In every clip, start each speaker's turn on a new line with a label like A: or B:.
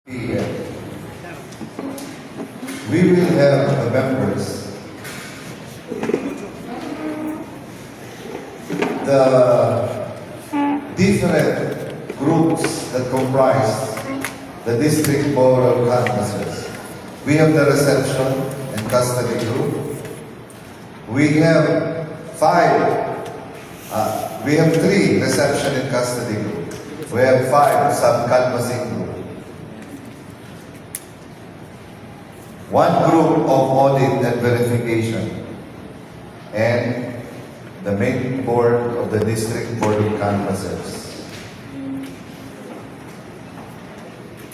A: Yeah. We will have the members, the different groups that comprise the district board of canvassers. We have the reception and custody group. We have three reception and custody group. We have 5 sub-canvassing group. One group of audit and verification, and the main board of the District Board of Canvassers.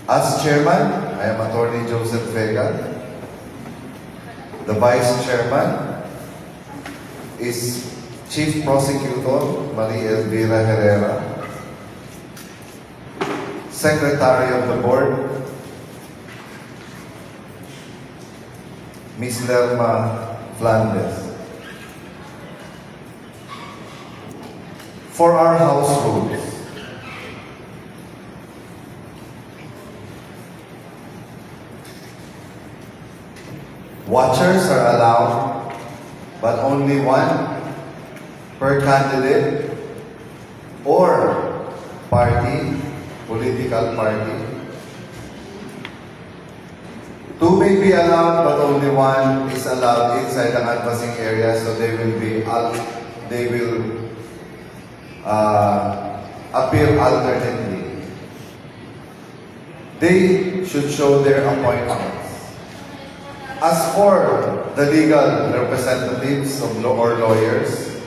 A: As chairman, I am Attorney Joseph Vega. The vice chairman is Chief Prosecutor Maria Elvira Herrera. Secretary of the board, Ms. Lerma Flandes. For our house rules, watchers are allowed, but only 1 per candidate or party, political party. 2 may be allowed, but only 1 is allowed inside the canvassing area, so they will appear alternately. They should show their appointments. As for the legal representatives of or lawyers,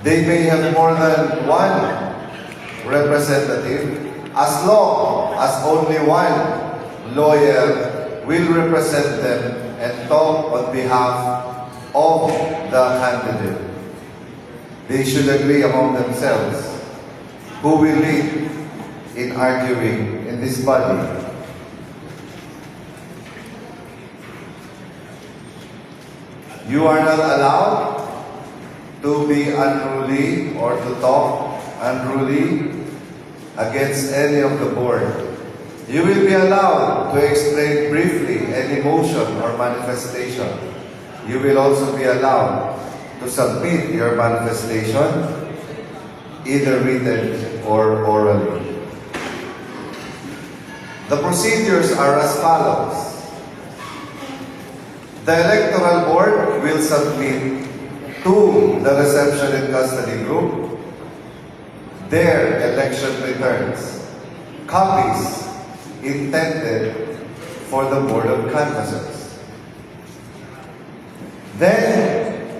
A: they may have more than 1 representative, as long as only 1 lawyer will represent them and talk on behalf of the candidate. They should agree among themselves who will lead in arguing in this body. You are not allowed to be unruly or to talk unruly against any of the board. You will be allowed to explain briefly any motion or manifestation. You will also be allowed to submit your manifestation, either written or orally. The procedures are as follows. The electoral board will submit to the reception and custody group their election returns, copies intended for the Board of Canvassers. Then,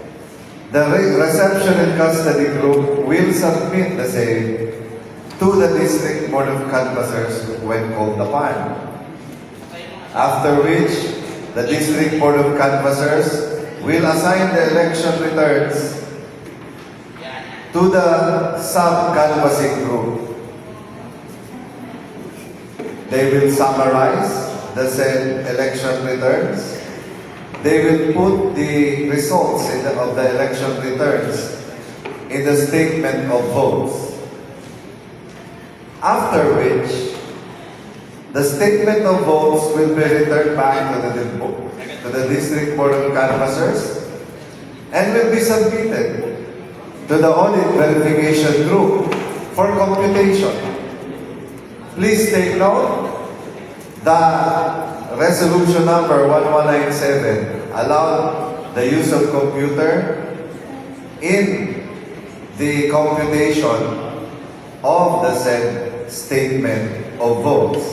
A: the reception and custody group will submit the same to the District Board of Canvassers when called upon. After which, the District Board of Canvassers will assign the election returns to the sub-canvassing group. They will summarize the said election returns. They will put the results of the election returns in the statement of votes. After which, the statement of votes will be returned back to the District Board of Canvassers and will be submitted to the audit verification group for computation. Please take note that resolution number 1197 allowed the use of computer in the computation of the said statement of votes.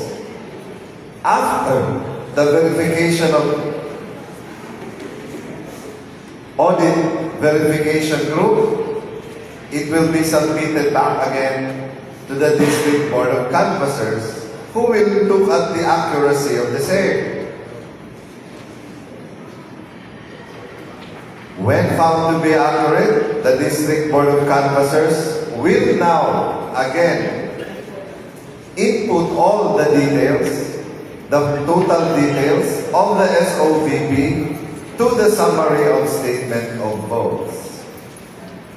A: After the verification of audit verification group, it will be submitted back again to the District Board of Canvassers, who will look at the accuracy of the same. When found to be accurate, the District Board of Canvassers will now again input all the details, the total details of the SOVP to the summary of statement of votes.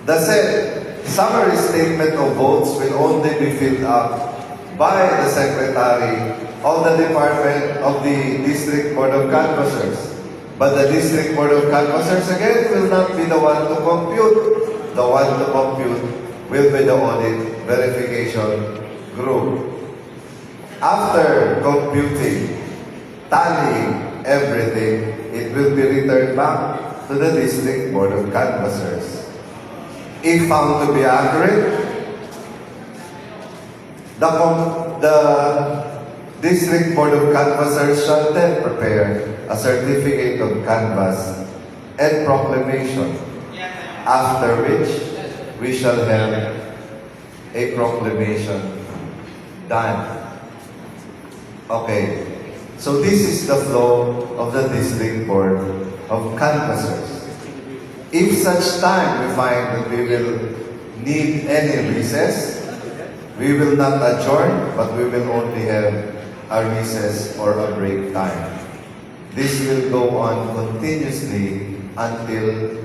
A: The said summary statement of votes will only be filled up by the Secretary of the Department of the District Board of Canvassers. But the District Board of Canvassers again will not be the one to compute. The one to compute will be the audit verification group. After computing, tallying everything, it will be returned back to the District Board of Canvassers. If found to be accurate, the District Board of Canvassers shall then prepare a certificate of canvass and proclamation, after which we shall have a proclamation done. Okay, so this is the flow of the District Board of Canvassers. If such time we find that we will need any recess, we will not adjourn, but we will only have a recess or a break time. This will go on continuously until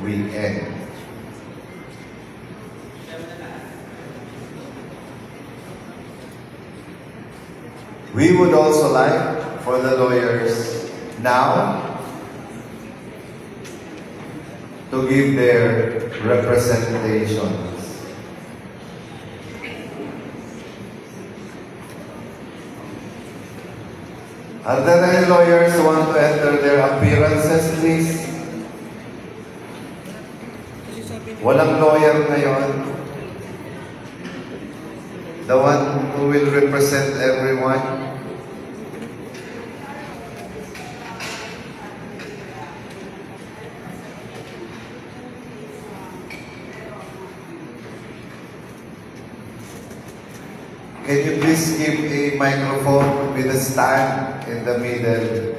A: we end. We would also like for the lawyers now to give their representations. Are there any lawyers who want to enter their appearances, please? Walang lawyer ngayon. The one who will represent everyone. Can you please give a microphone with a stand in the middle